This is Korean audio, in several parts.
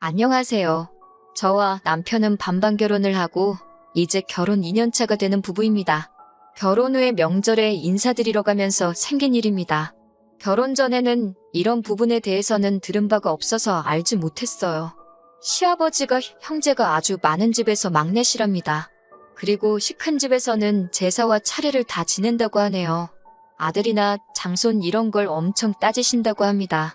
안녕하세요. 저와 남편은 반반 결혼을 하고 이제 결혼 2년차가 되는 부부입니다. 결혼 후에 명절에 인사드리러 가면서 생긴 일입니다. 결혼 전에는 이런 부분에 대해서는 들은 바가 없어서 알지 못했어요. 시아버지가 형제가 아주 많은 집에서 막내시랍니다. 그리고 시큰 집에서는 제사와 차례를 다 지낸다고 하네요. 아들이나 장손 이런 걸 엄청 따지신다고 합니다.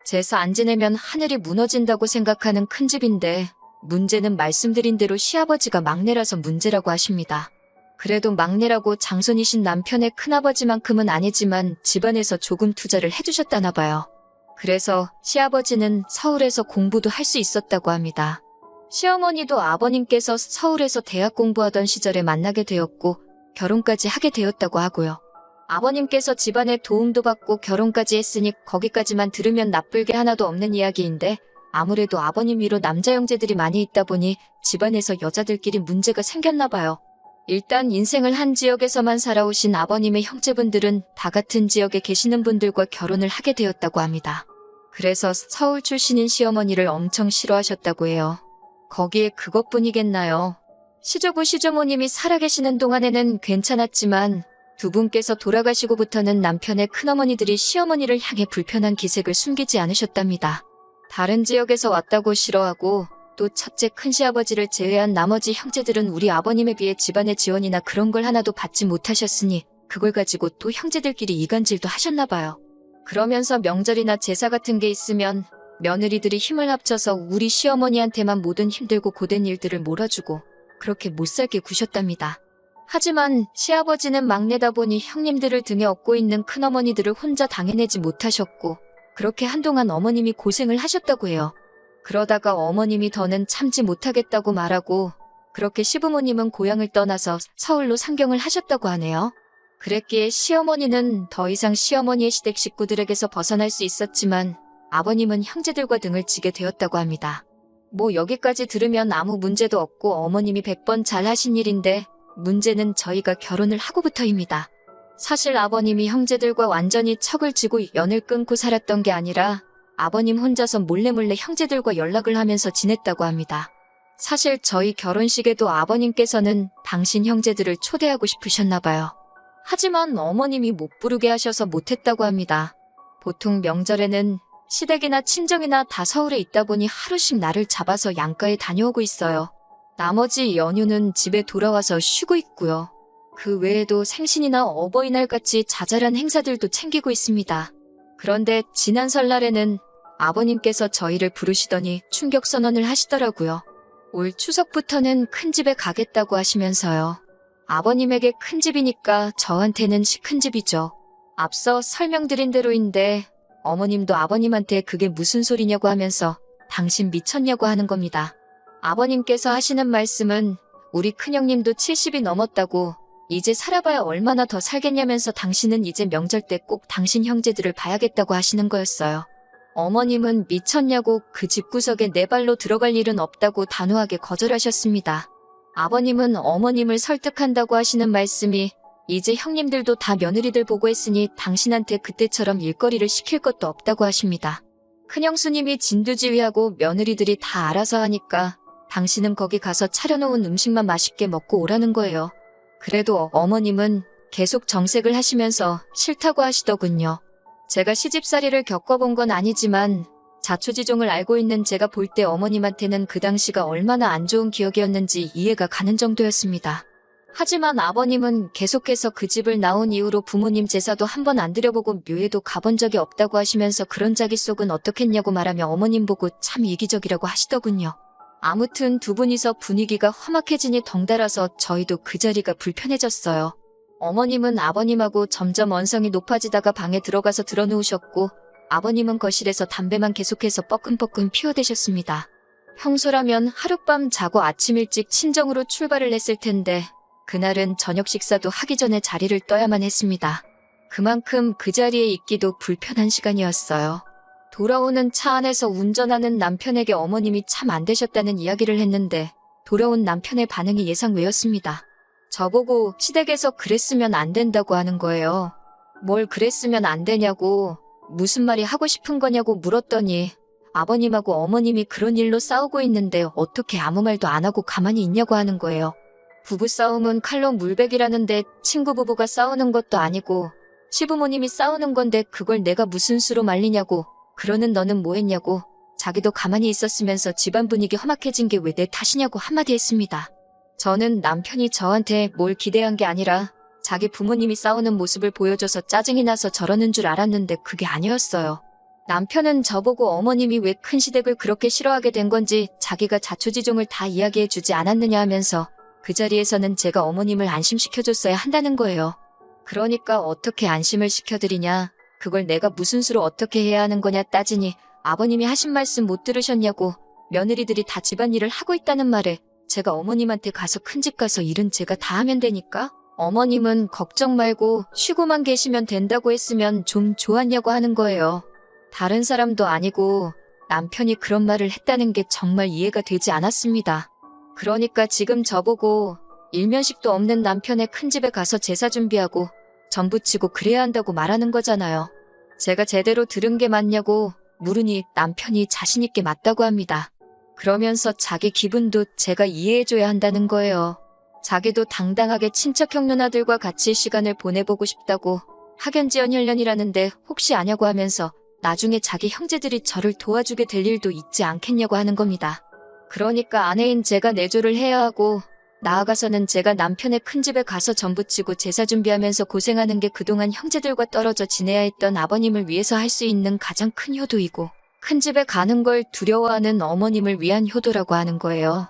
제사 안 지내면 하늘이 무너진다고 생각하는 큰 집인데 문제는 말씀드린 대로 시아버지가 막내라서 문제라고 하십니다. 그래도 막내라고 장손이신 남편의 큰아버지만큼은 아니지만 집안에서 조금 투자를 해주셨다나 봐요. 그래서 시아버지는 서울에서 공부도 할 수 있었다고 합니다. 시어머니도 아버님께서 서울에서 대학 공부하던 시절에 만나게 되었고 결혼까지 하게 되었다고 하고요. 아버님께서 집안에 도움도 받고 결혼까지 했으니 거기까지만 들으면 나쁠 게 하나도 없는 이야기인데 아무래도 아버님 위로 남자 형제들이 많이 있다 보니 집안에서 여자들끼리 문제가 생겼나 봐요. 일단 인생을 한 지역에서만 살아오신 아버님의 형제분들은 다 같은 지역에 계시는 분들과 결혼을 하게 되었다고 합니다. 그래서 서울 출신인 시어머니를 엄청 싫어하셨다고 해요. 거기에 그것뿐이겠나요? 시조부 시조모님이 살아계시는 동안에는 괜찮았지만 두 분께서 돌아가시고부터는 남편의 큰어머니들이 시어머니를 향해 불편한 기색을 숨기지 않으셨답니다. 다른 지역에서 왔다고 싫어하고 또 첫째 큰시아버지를 제외한 나머지 형제들은 우리 아버님에 비해 집안의 지원이나 그런 걸 하나도 받지 못하셨으니 그걸 가지고 또 형제들끼리 이간질도 하셨나 봐요. 그러면서 명절이나 제사 같은 게 있으면 며느리들이 힘을 합쳐서 우리 시어머니한테만 모든 힘들고 고된 일들을 몰아주고 그렇게 못살게 구셨답니다. 하지만 시아버지는 막내다 보니 형님들을 등에 업고 있는 큰어머니들을 혼자 당해내지 못하셨고 그렇게 한동안 어머님이 고생을 하셨다고 해요. 그러다가 어머님이 더는 참지 못하겠다고 말하고 그렇게 시부모님은 고향을 떠나서 서울로 상경을 하셨다고 하네요. 그랬기에 시어머니는 더 이상 시어머니의 시댁 식구들에게서 벗어날 수 있었지만 아버님은 형제들과 등을 지게 되었다고 합니다. 뭐 여기까지 들으면 아무 문제도 없고 어머님이 100번 잘하신 일인데 문제는 저희가 결혼을 하고부터입니다. 사실 아버님이 형제들과 완전히 척을 지고 연을 끊고 살았던 게 아니라 아버님 혼자서 몰래몰래 형제들과 연락을 하면서 지냈다고 합니다. 사실 저희 결혼식에도 아버님께서는 당신 형제들을 초대하고 싶으셨나 봐요. 하지만 어머님이 못 부르게 하셔서 못했다고 합니다. 보통 명절에는 시댁이나 친정이나 다 서울에 있다 보니 하루씩 날을 잡아서 양가에 다녀오고 있어요. 나머지 연휴는 집에 돌아와서 쉬고 있고요. 그 외에도 생신이나 어버이날같이 자잘한 행사들도 챙기고 있습니다. 그런데 지난 설날에는 아버님께서 저희를 부르시더니 충격 선언을 하시더라고요. 올 추석부터는 큰 집에 가겠다고 하시면서요. 아버님에게 큰 집이니까 저한테는 시큰 집이죠. 앞서 설명드린 대로인데 어머님도 아버님한테 그게 무슨 소리냐고 하면서 당신 미쳤냐고 하는 겁니다. 아버님께서 하시는 말씀은 우리 큰형님도 70이 넘었다고 이제 살아봐야 얼마나 더 살겠냐면서 당신은 이제 명절 때 꼭 당신 형제들을 봐야겠다고 하시는 거였어요. 어머님은 미쳤냐고 그 집구석에 내 발로 들어갈 일은 없다고 단호하게 거절하셨습니다. 아버님은 어머님을 설득한다고 하시는 말씀이 이제 형님들도 다 며느리들 보고 했으니 당신한테 그때처럼 일거리를 시킬 것도 없다고 하십니다. 큰형수님이 진두지휘하고 며느리들이 다 알아서 하니까 당신은 거기 가서 차려놓은 음식만 맛있게 먹고 오라는 거예요. 그래도 어머님은 계속 정색을 하시면서 싫다고 하시더군요. 제가 시집살이를 겪어본 건 아니지만 자초지종을 알고 있는 제가 볼 때 어머님한테는 그 당시가 얼마나 안 좋은 기억이었는지 이해가 가는 정도였습니다. 하지만 아버님은 계속해서 그 집을 나온 이후로 부모님 제사도 한 번 안 드려보고 묘에도 가본 적이 없다고 하시면서 그런 자기 속은 어떻겠냐고 말하며 어머님 보고 참 이기적이라고 하시더군요. 아무튼 두 분이서 분위기가 험악해지니 덩달아서 저희도 그 자리가 불편해졌어요. 어머님은 아버님하고 점점 언성이 높아지다가 방에 들어가서 드러누우셨고 아버님은 거실에서 담배만 계속해서 뻐끔뻐끔 피워대셨습니다. 평소라면 하룻밤 자고 아침 일찍 친정으로 출발을 했을 텐데 그날은 저녁 식사도 하기 전에 자리를 떠야만 했습니다. 그만큼 그 자리에 있기도 불편한 시간이었어요. 돌아오는 차 안에서 운전하는 남편에게 어머님이 참 안 되셨다는 이야기를 했는데 돌아온 남편의 반응이 예상 외였습니다. 저보고 시댁에서 그랬으면 안 된다고 하는 거예요. 뭘 그랬으면 안 되냐고 무슨 말이 하고 싶은 거냐고 물었더니 아버님하고 어머님이 그런 일로 싸우고 있는데 어떻게 아무 말도 안 하고 가만히 있냐고 하는 거예요. 부부싸움은 칼로 물베기라는데 친구 부부가 싸우는 것도 아니고 시부모님이 싸우는 건데 그걸 내가 무슨 수로 말리냐고, 그러는 너는 뭐 했냐고, 자기도 가만히 있었으면서 집안 분위기 험악해진 게 왜 내 탓이냐고 한마디 했습니다. 저는 남편이 저한테 뭘 기대한 게 아니라 자기 부모님이 싸우는 모습을 보여줘서 짜증이 나서 저러는 줄 알았는데 그게 아니었어요. 남편은 저보고 어머님이 왜 큰 시댁을 그렇게 싫어하게 된 건지 자기가 자초지종을 다 이야기해주지 않았느냐 하면서 그 자리에서는 제가 어머님을 안심시켜줬어야 한다는 거예요. 그러니까 어떻게 안심을 시켜드리냐, 그걸 내가 무슨 수로 어떻게 해야 하는 거냐 따지니 아버님이 하신 말씀 못 들으셨냐고, 며느리들이 다 집안일을 하고 있다는 말에 제가 어머님한테 가서 큰집 가서 일은 제가 다 하면 되니까 어머님은 걱정 말고 쉬고만 계시면 된다고 했으면 좀 좋았냐고 하는 거예요. 다른 사람도 아니고 남편이 그런 말을 했다는 게 정말 이해가 되지 않았습니다. 그러니까 지금 저보고 일면식도 없는 남편의 큰집에 가서 제사 준비하고 전 부치고 그래야 한다고 말하는 거잖아요. 제가 제대로 들은 게 맞냐고 물으니 남편이 자신있게 맞다고 합니다. 그러면서 자기 기분도 제가 이해해줘야 한다는 거예요. 자기도 당당하게 친척형 누나들과 같이 시간을 보내보고 싶다고, 학연지연 혈연이라는데 혹시 아냐고 하면서 나중에 자기 형제들이 저를 도와주게 될 일도 있지 않겠냐고 하는 겁니다. 그러니까 아내인 제가 내조를 해야 하고, 나아가서는 제가 남편의 큰집에 가서 전 부치고 제사 준비하면서 고생하는 게 그동안 형제들과 떨어져 지내야 했던 아버님을 위해서 할 수 있는 가장 큰 효도이고, 큰집에 가는 걸 두려워하는 어머님을 위한 효도라고 하는 거예요.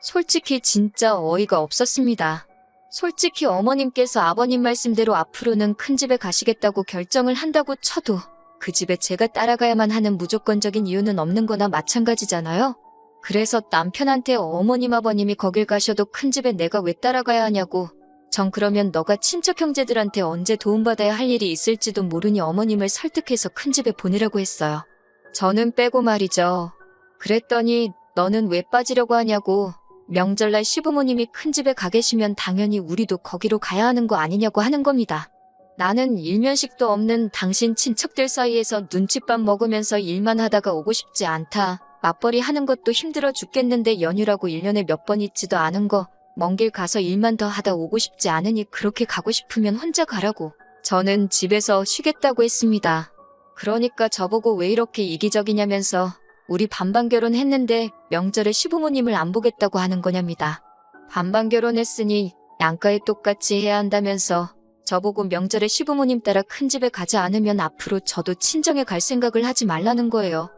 솔직히 진짜 어이가 없었습니다. 솔직히 어머님께서 아버님 말씀대로 앞으로는 큰집에 가시겠다고 결정을 한다고 쳐도 그 집에 제가 따라가야만 하는 무조건적인 이유는 없는 거나 마찬가지잖아요. 그래서 남편한테 어머님 아버님이 거길 가셔도 큰집에 내가 왜 따라가야 하냐고, 전 그러면 너가 친척 형제들한테 언제 도움받아야 할 일이 있을지도 모르니 어머님을 설득해서 큰집에 보내라고 했어요. 저는 빼고 말이죠. 그랬더니 너는 왜 빠지려고 하냐고, 명절날 시부모님이 큰집에 가 계시면 당연히 우리도 거기로 가야 하는 거 아니냐고 하는 겁니다. 나는 일면식도 없는 당신 친척들 사이에서 눈칫밥 먹으면서 일만 하다가 오고 싶지 않다. 맞벌이 하는 것도 힘들어 죽겠는데 연휴라고 1년에 몇 번 있지도 않은 거, 먼 길 가서 일만 더 하다 오고 싶지 않으니 그렇게 가고 싶으면 혼자 가라고. 저는 집에서 쉬겠다고 했습니다. 그러니까 저보고 왜 이렇게 이기적이냐면서 우리 반반 결혼했는데 명절에 시부모님을 안 보겠다고 하는 거냐입니다. 반반 결혼했으니 양가에 똑같이 해야 한다면서 저보고 명절에 시부모님 따라 큰집에 가지 않으면 앞으로 저도 친정에 갈 생각을 하지 말라는 거예요.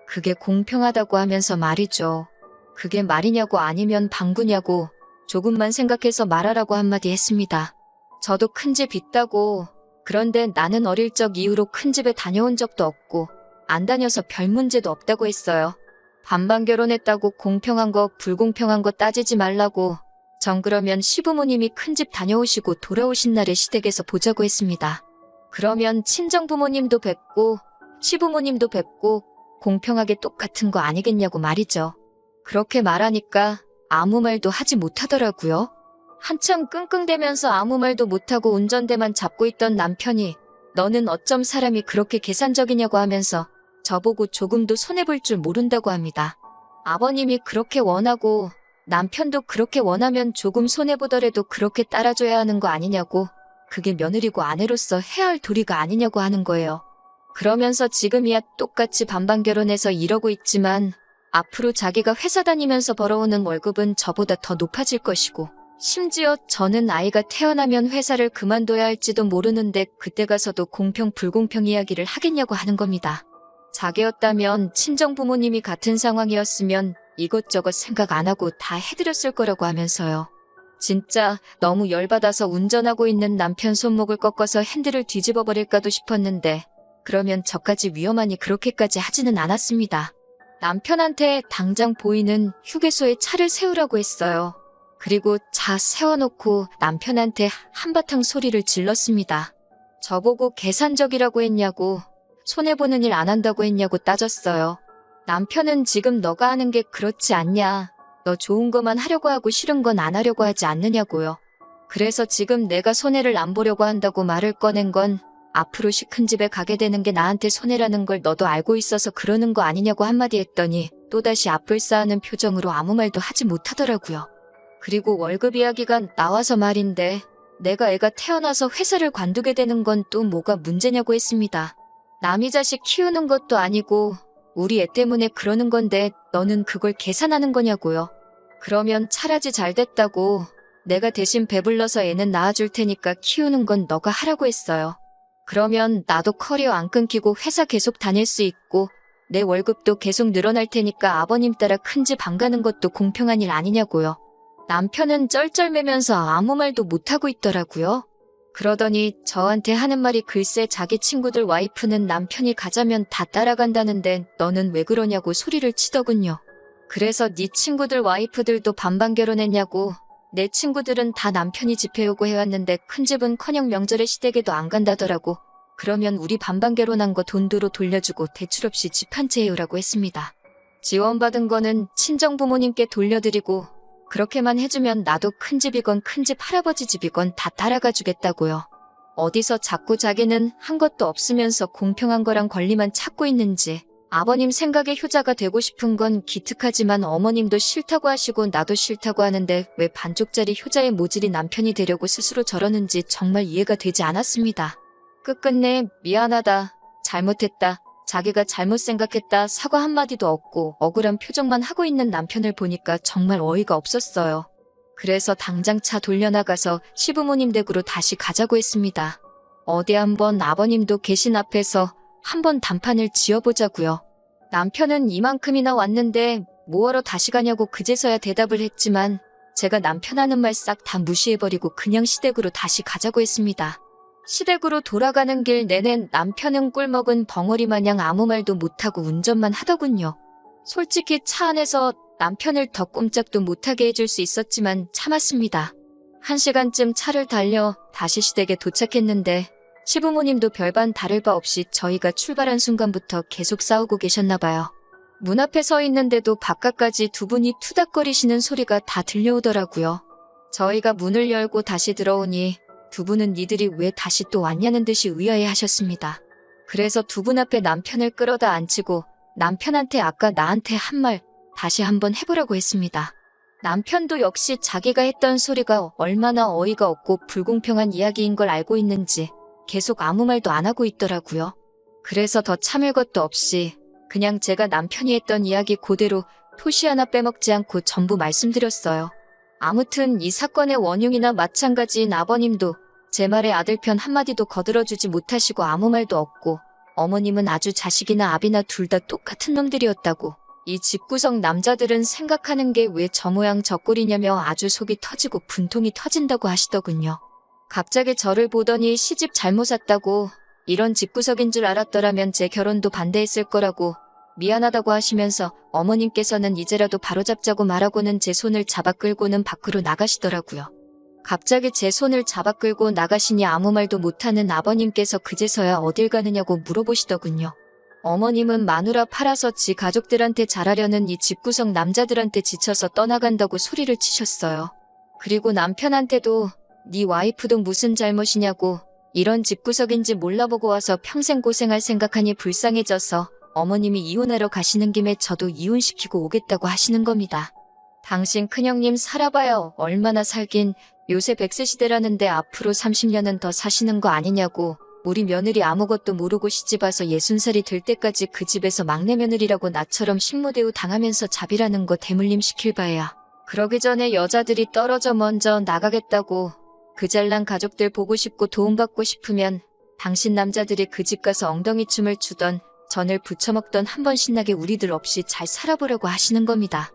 그게 공평하다고 하면서 말이죠. 그게 말이냐고 아니면 방구냐고 조금만 생각해서 말하라고 한마디 했습니다. 저도 큰집 있다고, 그런데 나는 어릴 적 이후로 큰집에 다녀온 적도 없고 안 다녀서 별 문제도 없다고 했어요. 반반 결혼했다고 공평한 거 불공평한 거 따지지 말라고, 전 그러면 시부모님이 큰집 다녀오시고 돌아오신 날에 시댁에서 보자고 했습니다. 그러면 친정부모님도 뵙고 시부모님도 뵙고 공평하게 똑같은 거 아니겠냐고 말이죠. 그렇게 말하니까 아무 말도 하지 못하더라고요. 한참 끙끙대면서 아무 말도 못하고 운전대만 잡고 있던 남편이 너는 어쩜 사람이 그렇게 계산적이냐고 하면서 저보고 조금도 손해볼 줄 모른다고 합니다. 아버님이 그렇게 원하고 남편도 그렇게 원하면 조금 손해보더라도 그렇게 따라줘야 하는 거 아니냐고, 그게 며느리고 아내로서 해야 할 도리가 아니냐고 하는 거예요. 그러면서 지금이야 똑같이 반반 결혼해서 이러고 있지만 앞으로 자기가 회사 다니면서 벌어오는 월급은 저보다 더 높아질 것이고, 심지어 저는 아이가 태어나면 회사를 그만둬야 할지도 모르는데 그때 가서도 공평 불공평 이야기를 하겠냐고 하는 겁니다. 자기였다면 친정부모님이 같은 상황이었으면 이것저것 생각 안 하고 다 해드렸을 거라고 하면서요. 진짜 너무 열받아서 운전하고 있는 남편 손목을 꺾어서 핸들을 뒤집어 버릴까도 싶었는데 그러면 저까지 위험하니 그렇게까지 하지는 않았습니다. 남편한테 당장 보이는 휴게소에 차를 세우라고 했어요. 그리고 차 세워놓고 남편한테 한바탕 소리를 질렀습니다. 저보고 계산적이라고 했냐고, 손해보는 일 안 한다고 했냐고 따졌어요. 남편은 지금 너가 하는 게 그렇지 않냐, 너 좋은 것만 하려고 하고 싫은 건 안 하려고 하지 않느냐고요. 그래서 지금 내가 손해를 안 보려고 한다고 말을 꺼낸 건 앞으로 큰 집에 가게 되는 게 나한테 손해라는 걸 너도 알고 있어서 그러는 거 아니냐고 한마디 했더니 또다시 앞을 쌓는 표정으로 아무 말도 하지 못하더라고요. 그리고 월급 이야기가 나와서 말인데 내가 애가 태어나서 회사를 관두게 되는 건 또 뭐가 문제냐고 했습니다. 남이 자식 키우는 것도 아니고 우리 애 때문에 그러는 건데 너는 그걸 계산하는 거냐고요. 그러면 차라리 잘 됐다고 내가 대신 배불러서 애는 낳아줄 테니까 키우는 건 너가 하라고 했어요. 그러면 나도 커리어 안 끊기고 회사 계속 다닐 수 있고 내 월급도 계속 늘어날 테니까 아버님 따라 큰 집 안 가는 것도 공평한 일 아니냐고요. 남편은 쩔쩔매면서 아무 말도 못하고 있더라고요. 그러더니 저한테 하는 말이 글쎄 자기 친구들 와이프는 남편이 가자면 다 따라간다는데 너는 왜 그러냐고 소리를 치더군요. 그래서 네 친구들 와이프들도 반반 결혼했냐고. 내 친구들은 다 남편이 집해오고 해왔는데 큰 집은커녕 명절에 시댁에도 안 간다더라고. 그러면 우리 반반 결혼한 거 돈으로 돌려주고 대출 없이 집 한 채 해오라고 했습니다. 지원받은 거는 친정 부모님께 돌려드리고 그렇게만 해주면 나도 큰 집이건 큰 집 할아버지 집이건 다 따라가 주겠다고요. 어디서 자꾸 자기는 한 것도 없으면서 공평한 거랑 권리만 찾고 있는지. 아버님 생각에 효자가 되고 싶은 건 기특하지만 어머님도 싫다고 하시고 나도 싫다고 하는데 왜 반쪽짜리 효자의 모질이 남편이 되려고 스스로 저러는지 정말 이해가 되지 않았습니다. 끝끝내 미안하다, 잘못했다, 자기가 잘못 생각했다 사과 한마디도 없고 억울한 표정만 하고 있는 남편을 보니까 정말 어이가 없었어요. 그래서 당장 차 돌려나가서 시부모님 댁으로 다시 가자고 했습니다. 어디 한번 아버님도 계신 앞에서 한번 단판을 지어보자고요. 남편은 이만큼이나 왔는데 뭐하러 다시 가냐고 그제서야 대답을 했지만 제가 남편 하는 말 싹 다 무시해버리고 그냥 시댁으로 다시 가자고 했습니다. 시댁으로 돌아가는 길 내내 남편은 꿀먹은 벙어리 마냥 아무 말도 못하고 운전만 하더군요. 솔직히 차 안에서 남편을 더 꼼짝도 못하게 해줄 수 있었지만 참았습니다. 1시간쯤 차를 달려 다시 시댁에 도착했는데 시부모님도 별반 다를 바 없이 저희가 출발한 순간부터 계속 싸우고 계셨나 봐요. 문 앞에 서 있는데도 바깥까지 두 분이 투닥거리시는 소리가 다 들려오더라고요. 저희가 문을 열고 다시 들어오니 두 분은 니들이 왜 다시 또 왔냐는 듯이 의아해하셨습니다. 그래서 두 분 앞에 남편을 끌어다 앉히고 남편한테 아까 나한테 한 말 다시 한번 해보라고 했습니다. 남편도 역시 자기가 했던 소리가 얼마나 어이가 없고 불공평한 이야기인 걸 알고 있는지 계속 아무 말도 안 하고 있더라고요. 그래서 더 참을 것도 없이 그냥 제가 남편이 했던 이야기 그대로 토시 하나 빼먹지 않고 전부 말씀드렸어요. 아무튼 이 사건의 원흉이나 마찬가지인 아버님도 제 말에 아들 편 한마디도 거들어주지 못하시고 아무 말도 없고 어머님은 아주 자식이나 아비나 둘 다 똑같은 놈들이었다고 이 집구석 남자들은 생각하는 게 왜 저 모양 저 꼴이냐며 아주 속이 터지고 분통이 터진다고 하시더군요. 갑자기 저를 보더니 시집 잘못 왔다고 이런 집구석인 줄 알았더라면 제 결혼도 반대했을 거라고 미안하다고 하시면서 어머님께서는 이제라도 바로잡자고 말하고는 제 손을 잡아 끌고는 밖으로 나가시더라고요. 갑자기 제 손을 잡아 끌고 나가시니 아무 말도 못하는 아버님께서 그제서야 어딜 가느냐고 물어보시더군요. 어머님은 마누라 팔아서 지 가족들한테 잘하려는 이 집구석 남자들한테 지쳐서 떠나간다고 소리를 치셨어요. 그리고 남편한테도 네 와이프도 무슨 잘못이냐고 이런 집구석인지 몰라보고 와서 평생 고생할 생각하니 불쌍해져서 어머님이 이혼하러 가시는 김에 저도 이혼시키고 오겠다고 하시는 겁니다. 당신 큰형님 살아봐요. 얼마나 살긴 요새 100세 시대라는데 앞으로 30년은 더 사시는 거 아니냐고 우리 며느리 아무것도 모르고 시집와서 60살이 될 때까지 그 집에서 막내 며느리라고 나처럼 식모대우 당하면서 자비라는 거 대물림 시킬 바에야. 그러기 전에 여자들이 떨어져 먼저 나가겠다고 그 잘난 가족들 보고 싶고 도움받고 싶으면 당신 남자들이 그 집 가서 엉덩이 춤을 추던 전을 부쳐먹던 한번 신나게 우리들 없이 잘 살아보려고 하시는 겁니다.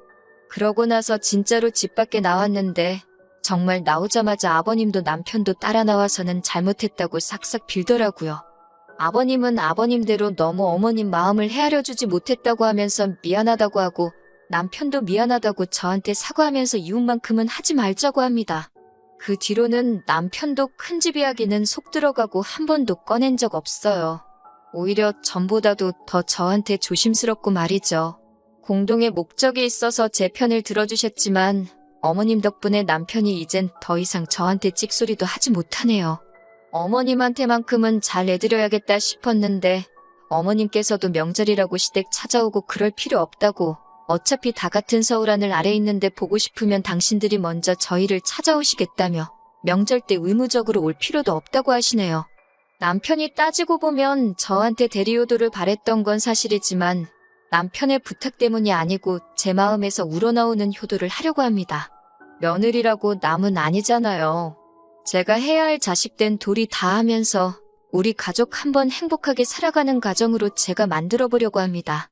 그러고 나서 진짜로 집 밖에 나왔는데 정말 나오자마자 아버님도 남편도 따라 나와서는 잘못했다고 싹싹 빌더라고요. 아버님은 아버님대로 너무 어머님 마음을 헤아려주지 못했다고 하면서 미안하다고 하고 남편도 미안하다고 저한테 사과하면서 이웃만큼은 하지 말자고 합니다. 그 뒤로는 남편도 큰집 이야기는 속 들어가고 한 번도 꺼낸 적 없어요. 오히려 전보다도 더 저한테 조심스럽고 말이죠. 공동의 목적이 있어서 제 편을 들어주셨지만 어머님 덕분에 남편이 이젠 더 이상 저한테 찍소리도 하지 못하네요. 어머님한테만큼은 잘 해드려야겠다 싶었는데 어머님께서도 명절이라고 시댁 찾아오고 그럴 필요 없다고, 어차피 다 같은 서울 하늘 아래 있는데 보고 싶으면 당신들이 먼저 저희를 찾아오시겠다며 명절 때 의무적으로 올 필요도 없다고 하시네요. 남편이 따지고 보면 저한테 대리효도를 바랬던 건 사실이지만 남편의 부탁 때문이 아니고 제 마음에서 우러나오는 효도를 하려고 합니다. 며느리라고 남은 아니잖아요. 제가 해야 할 자식된 도리 다 하면서 우리 가족 한번 행복하게 살아가는 가정으로 제가 만들어 보려고 합니다.